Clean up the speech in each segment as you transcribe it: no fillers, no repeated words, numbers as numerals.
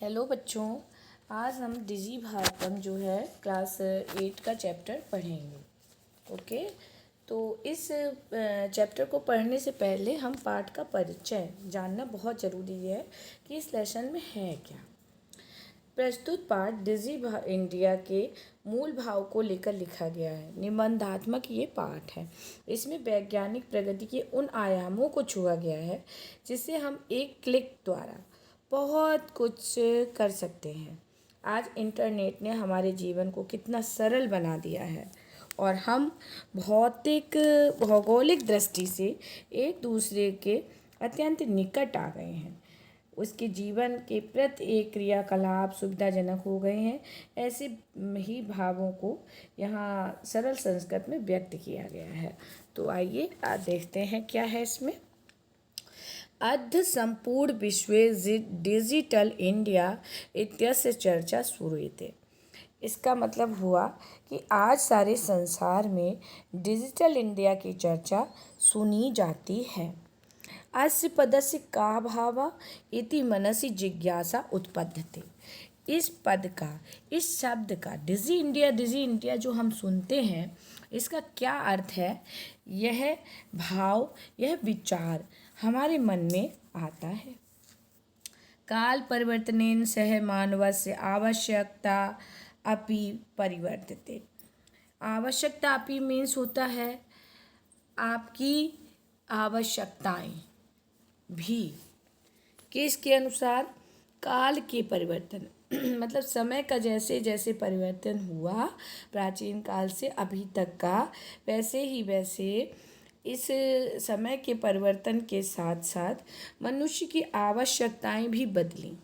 Hello बच्चों, आज हम डिजी भारतम जो है क्लास 8 का चैप्टर पढ़ेंगे। ओके, तो इस चैप्टर को पढ़ने से पहले हम पाठ का परिचय जानना बहुत ज़रूरी है कि इस लेसन में है क्या। प्रस्तुत पाठ डिजी इंडिया के मूल भाव को लेकर लिखा गया है। निबंधात्मक ये पाठ है। इसमें वैज्ञानिक प्रगति के उन आयामों को छुआ गया है जिससे हम एक क्लिक द्वारा बहुत कुछ कर सकते हैं। आज इंटरनेट ने हमारे जीवन को कितना सरल बना दिया है और हम भौगोलिक दृष्टि से एक दूसरे के अत्यंत निकट आ गए हैं। उसके जीवन के प्रत्येक क्रियाकलाप सुविधाजनक हो गए हैं। ऐसे ही भावों को यहाँ सरल संस्कृत में व्यक्त किया गया है। तो आइए आज देखते हैं क्या है इसमें। अद्य संपूर्ण विश्वे डिजिटल इंडिया इत्यस्य चर्चा श्रूयते। इसका मतलब हुआ कि आज सारे संसार में डिजिटल इंडिया की चर्चा सुनी जाती है। अस्य पदस्य का भाव इति मनसि जिज्ञासा उत्पद्यते। इस पद का, इस शब्द का डिजी इंडिया जो हम सुनते हैं, इसका क्या अर्थ है? यह भाव, यह विचार हमारे मन में आता है। काल परिवर्तनेन सह मानवस्य आवश्यकता अपि परिवर्तते। आवश्यकता अपि मीन्स होता है आपकी आवश्यकताएं भी किसके अनुसार? काल के परिवर्तन मतलब समय का जैसे जैसे परिवर्तन हुआ प्राचीन काल से अभी तक का, वैसे ही वैसे इस समय के परिवर्तन के साथ साथ मनुष्य की आवश्यकताएं भी बदली।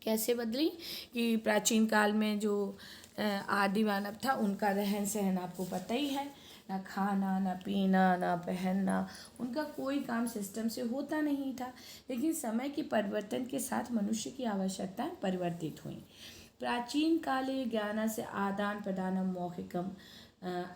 कैसे बदली? कि प्राचीन काल में जो आदि मानव था, उनका रहन सहन आपको पता ही है, ना खाना, ना पीना, ना पहनना, उनका कोई काम सिस्टम से होता नहीं था। लेकिन समय के परिवर्तन के साथ मनुष्य की आवश्यकताएं परिवर्तित हुई। प्राचीन काले ज्ञानस्य आदान प्रदानम मौखिकम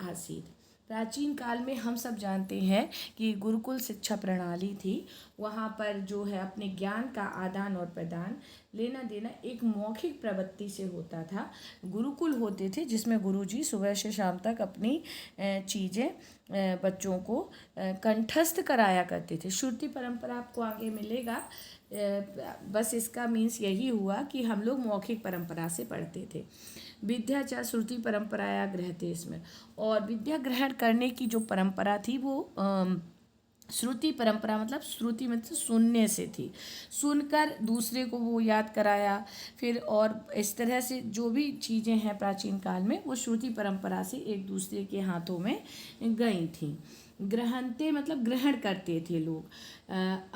आसीत्। प्राचीन काल में हम सब जानते हैं कि गुरुकुल शिक्षा प्रणाली थी। वहाँ पर जो है अपने ज्ञान का आदान और प्रदान, लेना देना एक मौखिक प्रवृत्ति से होता था। गुरुकुल होते थे जिसमें गुरुजी सुबह से शाम तक अपनी चीज़ें बच्चों को कंठस्थ कराया करते थे। श्रुति परंपरा आपको आगे मिलेगा। बस इसका मीन्स यही हुआ कि हम लोग मौखिक परंपरा से पढ़ते थे। विद्या च श्रुति परंपराया गृहते इसमें, और विद्या ग्रहण करने की जो परंपरा थी वो श्रुति परंपरा, मतलब श्रुति मतलब सुनने से थी। सुनकर दूसरे को वो याद कराया। फिर और इस तरह से जो भी चीज़ें हैं प्राचीन काल में, वो श्रुति परंपरा से एक दूसरे के हाथों में गई थी। ग्रहणते मतलब ग्रहण करते थे लोग।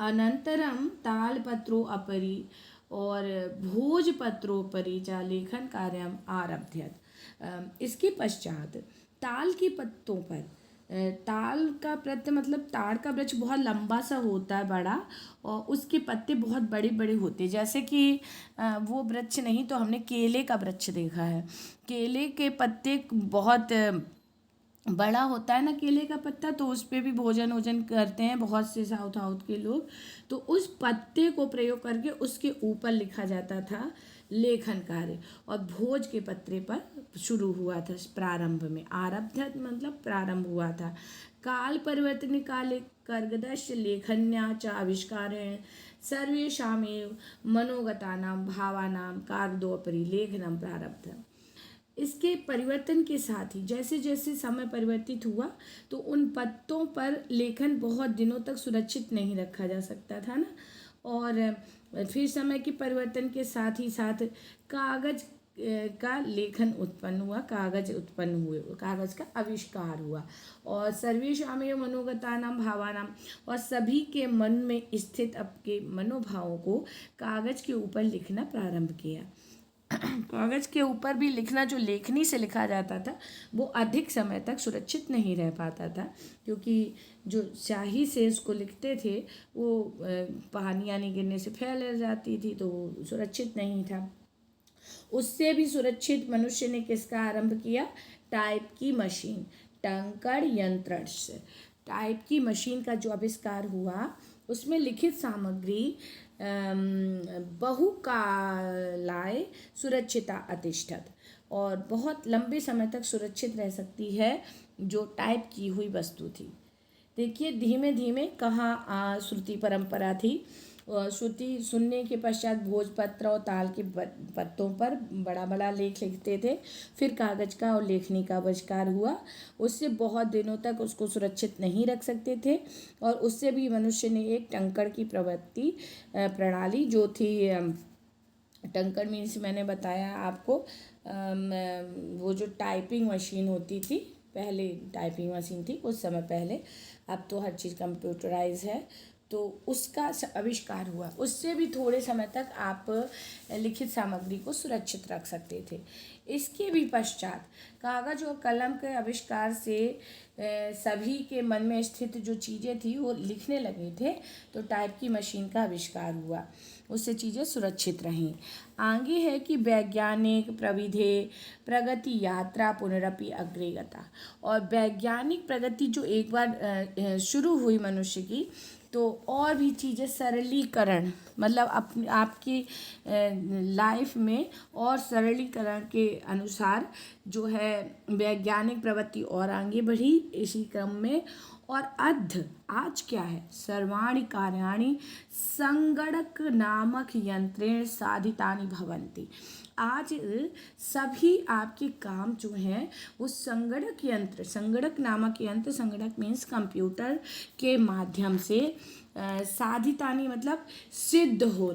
अनंतरम तालपत्रो अपरि और भोजपत्रोपरि च लेखन कार्यम आरभ्यत। इसके पश्चात ताल के पत्तों पर, ताल का पत्ते मतलब ताड़ का वृक्ष बहुत लंबा सा होता है, बड़ा, और उसके पत्ते बहुत बड़े बड़े होते हैं। जैसे कि वो वृक्ष नहीं तो हमने केले का वृक्ष देखा है। केले के पत्ते बहुत बड़ा होता है ना केले का पत्ता, तो उस पर भी भोजन वोजन करते हैं बहुत से साउथ के लोग। तो उस पत्ते को प्रयोग करके उसके ऊपर लिखा जाता था लेखन कार्य, और भोज के पत्रे पर शुरू हुआ था प्रारंभ में। आरब्ध मतलब प्रारंभ हुआ था। काल परिवर्तन काले कर्गदस्य लेखन्या च आविष्कारेण सर्वेषामेव मनोगतानां भावानां कागदोपरि लेखनम प्रारब्धम्। इसके परिवर्तन के साथ ही जैसे जैसे समय परिवर्तित हुआ, तो उन पत्तों पर लेखन बहुत दिनों तक सुरक्षित नहीं रखा जा सकता था ना। और फिर समय के परिवर्तन के साथ ही साथ कागज का लेखन उत्पन्न हुआ, कागज उत्पन्न हुए, कागज का आविष्कार हुआ। और सर्वेषामेव मनोगतानां भावानां, और सभी के मन में स्थित आपके मनोभावों को कागज के ऊपर लिखना प्रारंभ किया। कागज के ऊपर भी लिखना, जो लेखनी से लिखा जाता था, वो अधिक समय तक सुरक्षित नहीं रह पाता था, क्योंकि जो स्याही से उसको लिखते थे वो पानी यानी गिरने से फैल जाती थी, तो वो सुरक्षित नहीं था। उससे भी सुरक्षित मनुष्य ने किसका आरंभ किया? टाइप की मशीन, टंकण यंत्र से। टाइप की मशीन का जो आविष्कार हुआ, उसमें लिखित सामग्री बहुकालाय सुरक्षिता अतिष्ठत, और बहुत लंबे समय तक सुरक्षित रह सकती है जो टाइप की हुई वस्तु थी। देखिए धीमे धीमे कहाँ श्रुति परंपरा थी, और श्रुति सुनने के पश्चात भोजपत्र और ताल के पत्तों पर बड़ा बड़ा लेख लिखते थे। फिर कागज का और लेखनी का आविष्कार हुआ। उससे बहुत दिनों तक उसको सुरक्षित नहीं रख सकते थे, और उससे भी मनुष्य ने एक टंकण की प्रणाली जो थी, टंकण मीन्स मैंने बताया आपको, वो जो टाइपिंग मशीन होती थी, पहले टाइपिंग मशीन थी कुछ समय पहले, अब तो हर चीज़ कंप्यूटराइज है, तो उसका आविष्कार हुआ। उससे भी थोड़े समय तक आप लिखित सामग्री को सुरक्षित रख सकते थे। इसके भी पश्चात कागज और कलम के आविष्कार से सभी के मन में स्थित जो चीज़ें थी वो लिखने लगे थे, तो टाइप की मशीन का आविष्कार हुआ, उससे चीज़ें सुरक्षित रहें। आगे है कि वैज्ञानिक प्रविधि प्रगति यात्रा पुनरपि अग्रेगता, और वैज्ञानिक प्रगति जो एक बार शुरू हुई मनुष्य की, तो और भी चीज़ें सरलीकरण, मतलब आपकी लाइफ में और सरलीकरण के अनुसार जो है वैज्ञानिक प्रवृत्ति और आगे बढ़ी इसी क्रम में। और आज क्या है, सर्वाणि कार्याणि संगणक नामक यंत्रेण साधितानि भवन्ति। आज सभी आपके काम जो हैं वो संगणक नामक यंत्र, संगणक मीन्स कंप्यूटर के माध्यम से साधितानि मतलब सिद्ध हो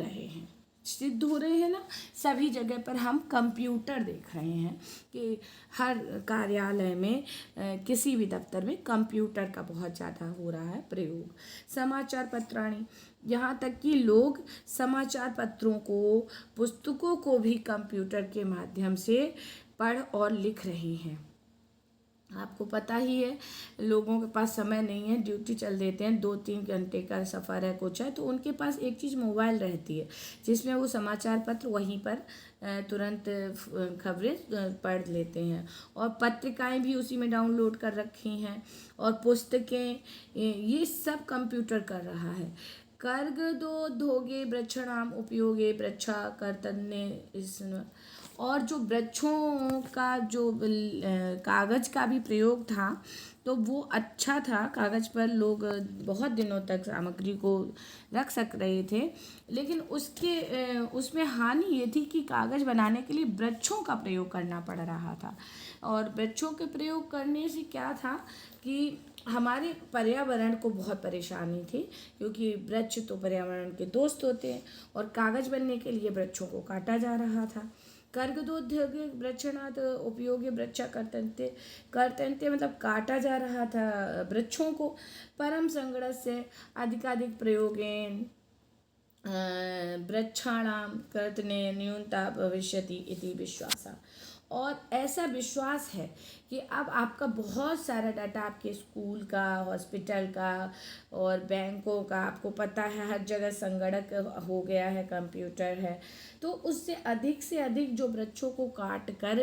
रहे हैं ना। सभी जगह पर हम कंप्यूटर देख रहे हैं कि हर कार्यालय में किसी भी दफ्तर में कंप्यूटर का बहुत ज़्यादा हो रहा है प्रयोग। समाचार पत्राणि, यहाँ तक कि लोग समाचार पत्रों को, पुस्तकों को भी कंप्यूटर के माध्यम से पढ़ और लिख रहे हैं। आपको पता ही है लोगों के पास समय नहीं है, ड्यूटी चल देते हैं, 2-3 घंटे का सफ़र है कुछ है, तो उनके पास एक चीज़ मोबाइल रहती है जिसमें वो समाचार पत्र वहीं पर तुरंत खबरें पढ़ लेते हैं, और पत्रिकाएं भी उसी में डाउनलोड कर रखी हैं, और पुस्तकें, ये सब कंप्यूटर कर रहा है। कर्ग दो धोगे वृक्षणाम उपयोगे वृक्षा कर्तन्य इस, और जो वृक्षों का जो कागज़ का भी प्रयोग था तो वो अच्छा था, कागज़ पर लोग बहुत दिनों तक सामग्री को रख सक रहे थे, लेकिन उसमें हानि ये थी कि कागज़ बनाने के लिए वृक्षों का प्रयोग करना पड़ रहा था। और वृक्षों के प्रयोग करने से क्या था कि हमारे पर्यावरण को बहुत परेशानी थी, क्योंकि वृक्ष तो पर्यावरण के दोस्त होते हैं, और कागज़ बनने के लिए वृक्षों को काटा जा रहा था। कर्गदोद्योग वृक्षणात् उपयोगी वृक्षा कर्तन्ते मतलब काटा जा रहा था वृक्षों को। परम संगणस्य अधिकाधिक प्रयोगेन वृक्षाणाम कर्तने न्यूनता भविष्यति इति विश्वासा, और ऐसा विश्वास है कि अब आपका बहुत सारा डाटा आपके स्कूल का, हॉस्पिटल का और बैंकों का, आपको पता है हर जगह संगणक हो गया है, कंप्यूटर है, तो उससे अधिक से अधिक जो वृक्षों को काट कर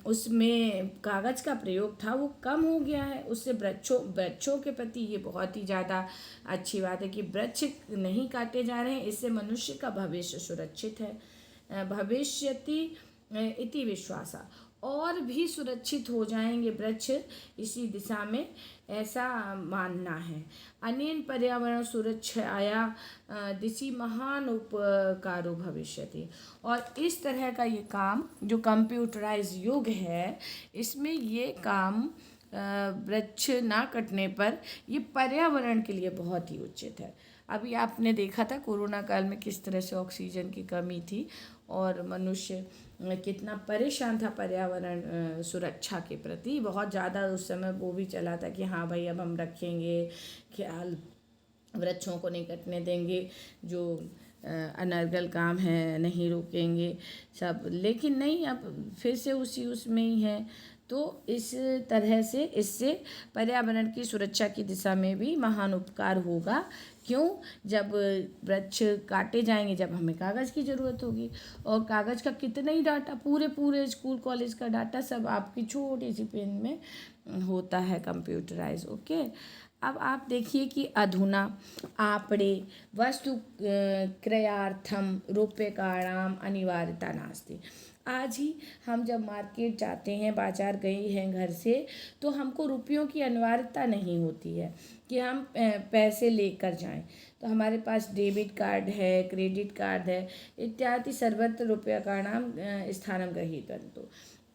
उसमें कागज़ का प्रयोग था वो कम हो गया है। उससे वृक्षों के प्रति ये बहुत ही ज़्यादा अच्छी बात है कि वृक्ष नहीं काटे जा रहे हैं, इससे मनुष्य का भविष्य सुरक्षित है। भविष्यति इति विश्वासा, और भी सुरक्षित हो जाएंगे वृक्ष इसी दिशा में, ऐसा मानना है। अनेन पर्यावरण सुरक्षाया दिशि महान उपकारो भविष्यति, और इस तरह का ये काम जो कंप्यूटराइज युग है इसमें ये काम वृक्ष ना कटने पर ये पर्यावरण के लिए बहुत ही उचित है। अभी आपने देखा था कोरोना काल में किस तरह से ऑक्सीजन की कमी थी और मनुष्य कितना परेशान था पर्यावरण सुरक्षा के प्रति। बहुत ज़्यादा उस समय वो भी चला था कि हाँ भाई अब हम रखेंगे ख्याल, वृक्षों को नहीं कटने देंगे, जो अनर्गल काम है नहीं रोकेंगे सब, लेकिन नहीं, अब फिर से उसमें ही है। तो इस तरह से इससे पर्यावरण की सुरक्षा की दिशा में भी महान उपकार होगा। क्यों? जब वृक्ष काटे जाएंगे, जब हमें कागज़ की ज़रूरत होगी, और कागज़ का कितना ही डाटा, पूरे स्कूल कॉलेज का डाटा सब आपकी छोटी सी पेन में होता है कंप्यूटराइज। ओके, अब आप देखिए कि अधुना आपणे वस्तु क्रयार्थम रूप्यकाणाम अनिवार्यता नास्ति। आज ही हम जब मार्केट जाते हैं, बाजार गए हैं घर से, तो हमको रुपयों की अनिवार्यता नहीं होती है कि हम पैसे लेकर जाएं। तो हमारे पास डेबिट कार्ड है, क्रेडिट कार्ड है, इत्यादि सर्वत्र रूप्यकाणाम स्थानं गृहीतवन्तु।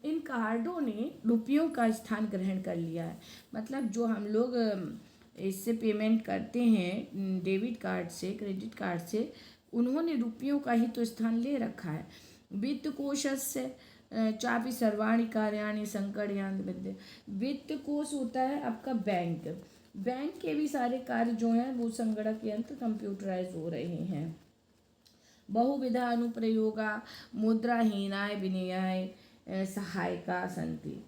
इन कार्डों ने रुपयों का स्थान ग्रहण कर लिया है। मतलब जो हम लोग इससे पेमेंट करते हैं डेबिट कार्ड से, क्रेडिट कार्ड से, उन्होंने रुपयों का ही तो स्थान ले रखा है। वित्तकोशस्य चापि सर्वाणि कार्याणि संकरयान विद्य। वित्त कोश होता है आपका बैंक। बैंक के भी सारे कार्य जो हैं वो संगणक यंत्र कंप्यूटराइज हो रहे हैं। बहुविधा अनुप्रयोगा मुद्राहीनाय विनिमयाय सहायका सन्ति।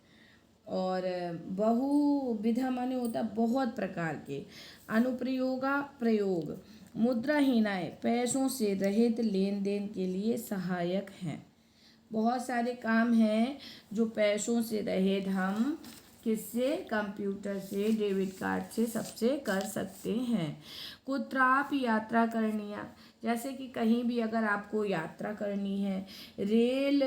और बहुविधा माने होता बहुत प्रकार के, अनुप्रयोगा प्रयोग, मुद्राहीनाय पैसों से रहित लेन देन के लिए सहायक हैं। बहुत सारे काम हैं जो पैसों से रहित हम किससे, कंप्यूटर से, डेबिट कार्ड से, सबसे कर सकते हैं। कुत्रापि यात्रा करनीया, जैसे कि कहीं भी अगर आपको यात्रा करनी है, रेल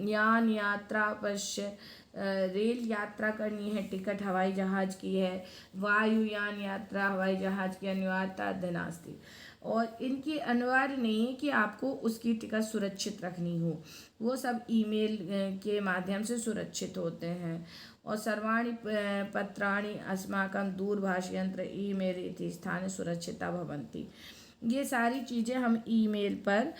यान यात्रा अवश्य, रेल यात्रा करनी है, टिकट हवाई जहाज़ की है, वायुयान यात्रा हवाई जहाज़ की अनिवार्यता नास्ति। और इनकी अनिवार्य नहीं है कि आपको उसकी टिकट सुरक्षित रखनी हो, वो सब ईमेल के माध्यम से सुरक्षित होते हैं। और सर्वाणि पत्राणि अस्माकं दूरभाषयंत्र ईमेल इति स्थाने सुरक्षिता भवन्ति। ये सारी चीज़ें हम ईमेल पर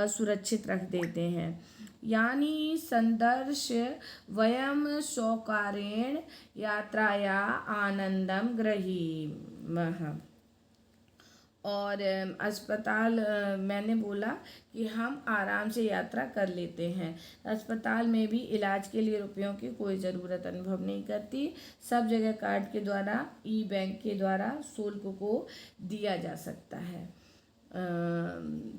सुरक्षित रख देते हैं। यानी संदर्श वयम सौकारेण यात्राया आनंदम गृहीमः। और अस्पताल, मैंने बोला कि हम आराम से यात्रा कर लेते हैं। अस्पताल में भी इलाज के लिए रुपयों की कोई ज़रूरत अनुभव नहीं करती। सब जगह कार्ड के द्वारा, ई बैंक के द्वारा शुल्क को दिया जा सकता है।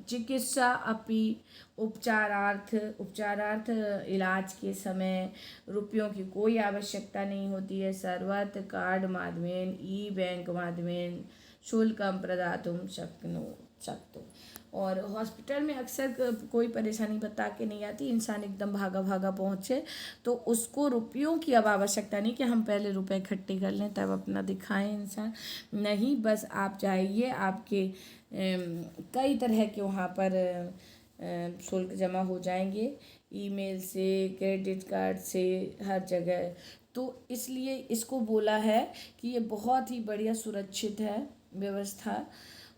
चिकित्सा अपि उपचारार्थ इलाज के समय रुपयों की कोई आवश्यकता नहीं होती है। सर्वत्र कार्ड माध्यमेन, ई बैंक माध्यमेन शुल्कं प्रदातुं शक्तो। और हॉस्पिटल में अक्सर कोई परेशानी बता के नहीं आती, इंसान एकदम भागा भागा पहुँचे तो उसको रुपयों की अब आवश्यकता नहीं कि हम पहले रुपए इकट्ठे कर लें तब अपना दिखाएं इंसान। नहीं, बस आप जाइए, आपके कई तरह के वहाँ पर शुल्क जमा हो जाएंगे, ईमेल से, क्रेडिट कार्ड से, हर जगह। तो इसलिए इसको बोला है कि ये बहुत ही बढ़िया सुरक्षित है व्यवस्था।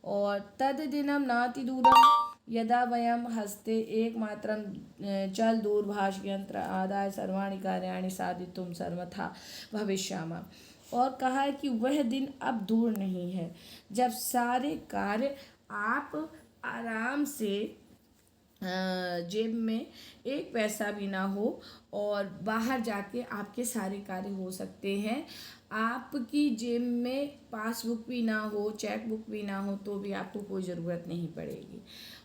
और तद दिनम नाति दूरम यदा वयम हस्ते एकमात्रम चल दूरभाष यंत्र आदाय सर्वाणि कार्याणि साधितुम सर्वथा भविष्यामः। और कहा है कि वह दिन अब दूर नहीं है जब सारे कार्य आप आराम से जेब में एक पैसा भी ना हो और बाहर जाके आपके सारे कार्य हो सकते हैं। आपकी जेब में पासबुक भी ना हो, चेक बुक भी ना हो, तो भी आपको कोई ज़रूरत नहीं पड़ेगी।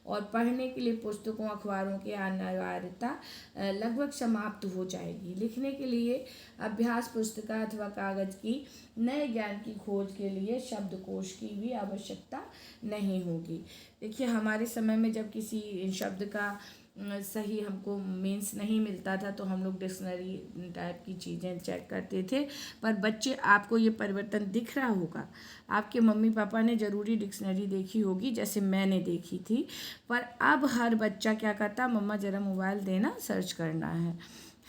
और पढ़ने के लिए पुस्तकों, अखबारों की अनिवार्यता लगभग समाप्त हो जाएगी। लिखने के लिए अभ्यास पुस्तिका अथवा कागज़ की, नए ज्ञान की खोज के लिए शब्दकोश की भी आवश्यकता नहीं होगी। देखिए, हमारे समय में जब किसी शब्द का सही हमको मीन्स नहीं मिलता था तो हम लोग डिक्शनरी टाइप की चीज़ें चेक करते थे। पर बच्चे, आपको ये परिवर्तन दिख रहा होगा, आपके मम्मी पापा ने ज़रूरी डिक्शनरी देखी होगी जैसे मैंने देखी थी। पर अब हर बच्चा क्या करता, मम्मा ज़रा मोबाइल देना, सर्च करना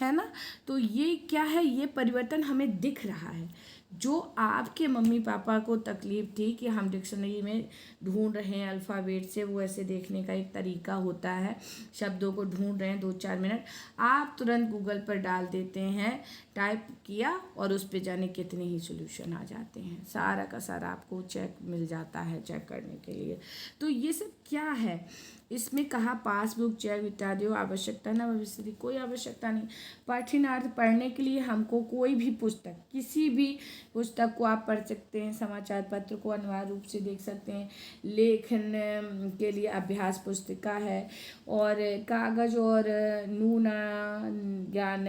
है ना। तो ये क्या है, ये परिवर्तन हमें दिख रहा है। जो आपके मम्मी पापा को तकलीफ़ थी कि हम डिक्शनरी में ढूंढ रहे हैं अल्फ़ाबेट से, वो ऐसे देखने का एक तरीका होता है, शब्दों को ढूंढ रहे हैं 2-4 मिनट, आप तुरंत गूगल पर डाल देते हैं, टाइप किया और उस पे जाने कितने ही सोल्यूशन आ जाते हैं। सारा का सारा आपको चेक मिल जाता है चेक करने के लिए। तो ये सब क्या है, इसमें कहा पासबुक चेक इत्यादि आवश्यकता न भविष्यति, कोई आवश्यकता नहीं। पाठ्यनार्थ पढ़ने के लिए हमको कोई भी पुस्तक, किसी भी पुस्तक को आप पढ़ सकते हैं, समाचार पत्र को अनिवार्य रूप से देख सकते हैं, लेखन के लिए अभ्यास पुस्तिका है, और कागज़ और नूना ज्ञान,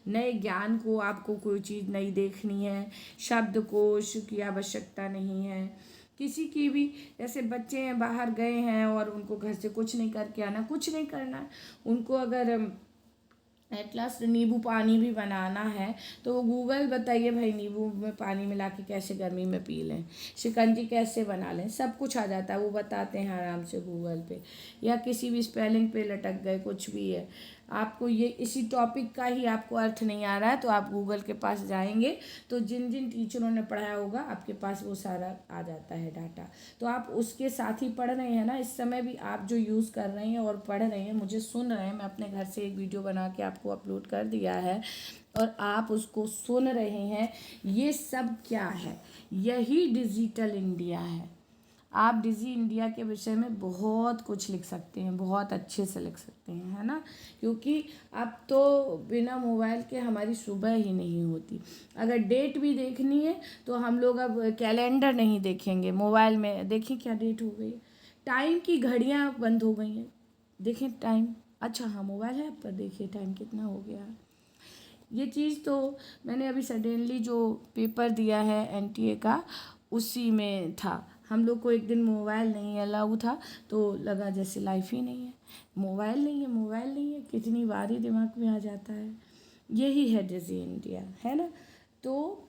नए ज्ञान को आपको कोई चीज़ नई देखनी है, शब्दकोश की आवश्यकता नहीं है। किसी की भी, जैसे बच्चे हैं बाहर गए हैं और उनको घर से कुछ नहीं करके आना, कुछ नहीं करना है उनको, अगर एट लास्ट नींबू पानी भी बनाना है तो वो गूगल बताइए भाई नींबू में पानी मिला के कैसे गर्मी में पी लें, शिकंजी कैसे बना लें, सब कुछ आ जाता है, वो बताते हैं आराम से गूगल पे। या किसी भी स्पेलिंग पे लटक गए, कुछ भी है, आपको ये इसी टॉपिक का ही आपको अर्थ नहीं आ रहा है तो आप गूगल के पास जाएंगे तो जिन जिन टीचरों ने पढ़ाया होगा आपके पास वो सारा आ जाता है डाटा। तो आप उसके साथ ही पढ़ रहे हैं ना, इस समय भी आप जो यूज़ कर रहे हैं और पढ़ रहे हैं, मुझे सुन रहे हैं, मैं अपने घर से एक वीडियो बना के आपको अपलोड कर दिया है और आप उसको सुन रहे हैं, ये सब क्या है? यही डिजिटल इंडिया है। आप डिजी इंडिया के विषय में बहुत कुछ लिख सकते हैं, बहुत अच्छे से लिख सकते हैं, है ना, क्योंकि अब तो बिना मोबाइल के हमारी सुबह ही नहीं होती। अगर डेट भी देखनी है तो हम लोग अब कैलेंडर नहीं देखेंगे, मोबाइल में देखें क्या डेट हो गई, टाइम की घड़ियाँ बंद हो गई हैं, देखें टाइम, अच्छा हाँ मोबाइल है, पर देखिए टाइम कितना हो गया है। ये चीज़ तो मैंने अभी सडनली जो पेपर दिया है एनटीए का, उसी में था। हम लोग को एक दिन मोबाइल नहीं अलाउ था तो लगा जैसे लाइफ ही नहीं है, मोबाइल नहीं है, मोबाइल नहीं है, कितनी बार ही दिमाग में आ जाता है। यही है डिजी इंडिया, है ना। तो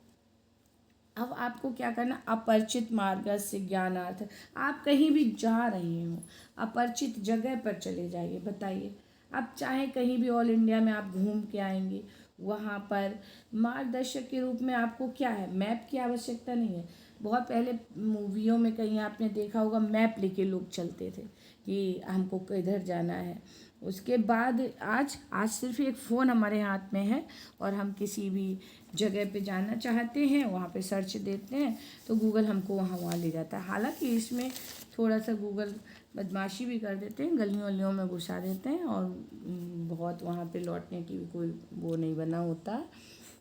अब आपको क्या करना, अपरिचित मार्ग से ज्ञानार्थ, आप कहीं भी जा रहे हो, अपरिचित जगह पर चले जाइए, बताइए आप चाहे कहीं भी ऑल इंडिया में आप घूम के आएंगे, वहाँ पर मार्गदर्शक के रूप में आपको क्या है, मैप की आवश्यकता नहीं है। बहुत पहले मूवियों में कहीं आपने देखा होगा मैप लेके लोग चलते थे कि हमको किधर जाना है। उसके बाद आज सिर्फ एक फ़ोन हमारे हाथ में है और हम किसी भी जगह पे जाना चाहते हैं, वहाँ पे सर्च देते हैं तो गूगल हमको वहाँ ले जाता है। हालांकि इसमें थोड़ा सा गूगल बदमाशी भी कर देते हैं, गलियों वलियों में घुसा देते हैं और बहुत वहाँ पे लौटने की भी कोई वो नहीं बना होता,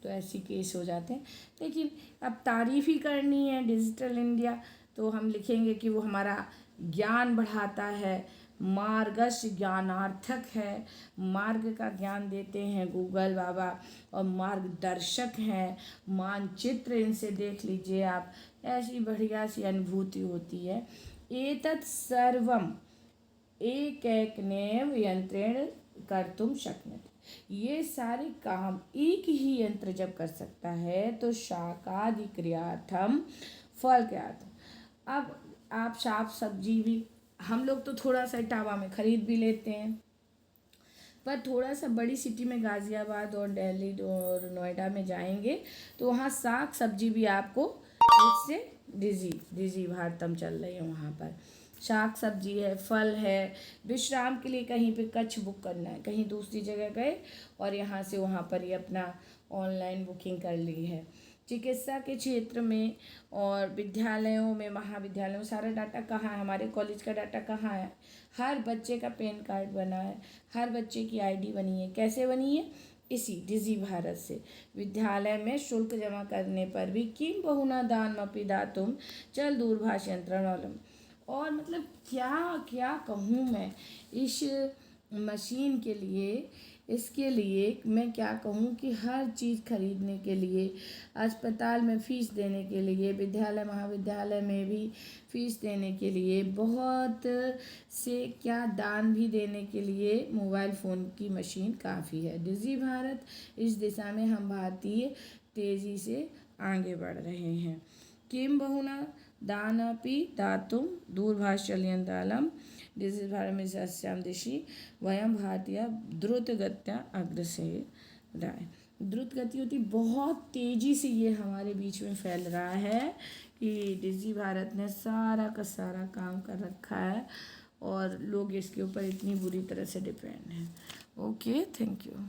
तो ऐसी केस हो जाते हैं। लेकिन अब तारीफ़ ही करनी है डिजिटल इंडिया, तो हम लिखेंगे कि वो हमारा ज्ञान बढ़ाता है, मार्गश ज्ञानार्थक है, मार्ग का ज्ञान देते हैं गूगल बाबा, और मार्गदर्शक हैं, मानचित्र इनसे देख लीजिए आप, ऐसी बढ़िया सी अनुभूति होती है। एतत् सर्वम एकैकनेव यंत्रेण कर्तुम शक्नोति, ये सारे काम एक ही यंत्र जब कर सकता है तो शाकादि क्रियार्थम फल क्रियार्थम। अब आप साग सब्जी भी, हम लोग तो थोड़ा सा इटावा में खरीद भी लेते हैं, पर थोड़ा सा बड़ी सिटी में गाज़ियाबाद और दिल्ली और नोएडा में जाएंगे तो वहाँ साग सब्जी भी आपको, इससे डिजी भारतम चल रही है, वहाँ पर साग सब्जी है, फल है, विश्राम के लिए कहीं पे कच्छ बुक करना है, कहीं दूसरी जगह गए और यहाँ से वहाँ पर ही अपना ऑनलाइन बुकिंग कर ली है। चिकित्सा के क्षेत्र में और विद्यालयों में, महाविद्यालयों में सारा डाटा कहाँ है, हमारे कॉलेज का डाटा कहाँ है, हर बच्चे का पैन कार्ड बना है, हर बच्चे की आईडी बनी है, कैसे बनी है, इसी डिजी भारत से। विद्यालय में शुल्क जमा करने पर भी किम बहुना दानमपि दातुम चल दूरभाष यंत्रणौलम, और मतलब क्या क्या कहूँ मैं इस मशीन के लिए, इसके लिए मैं क्या कहूँ कि हर चीज़ खरीदने के लिए, अस्पताल में फ़ीस देने के लिए, विद्यालय महाविद्यालय में भी फ़ीस देने के लिए, बहुत से क्या दान भी देने के लिए मोबाइल फ़ोन की मशीन काफ़ी है। डिजी भारत, इस दिशा में हम भारतीय तेज़ी से आगे बढ़ रहे हैं। किम बहुना दानपि दातुम दूरभाषचलयंत्रालम डिजी भारत में सस्याम दिशि वयम भारतीय द्रुतगत्या अग्रसेराय। द्रुत गति होती, बहुत तेज़ी से ये हमारे बीच में फैल रहा है कि डिजी भारत ने सारा का सारा काम कर रखा है और लोग इसके ऊपर इतनी बुरी तरह से डिपेंड हैं। Okay, thank you.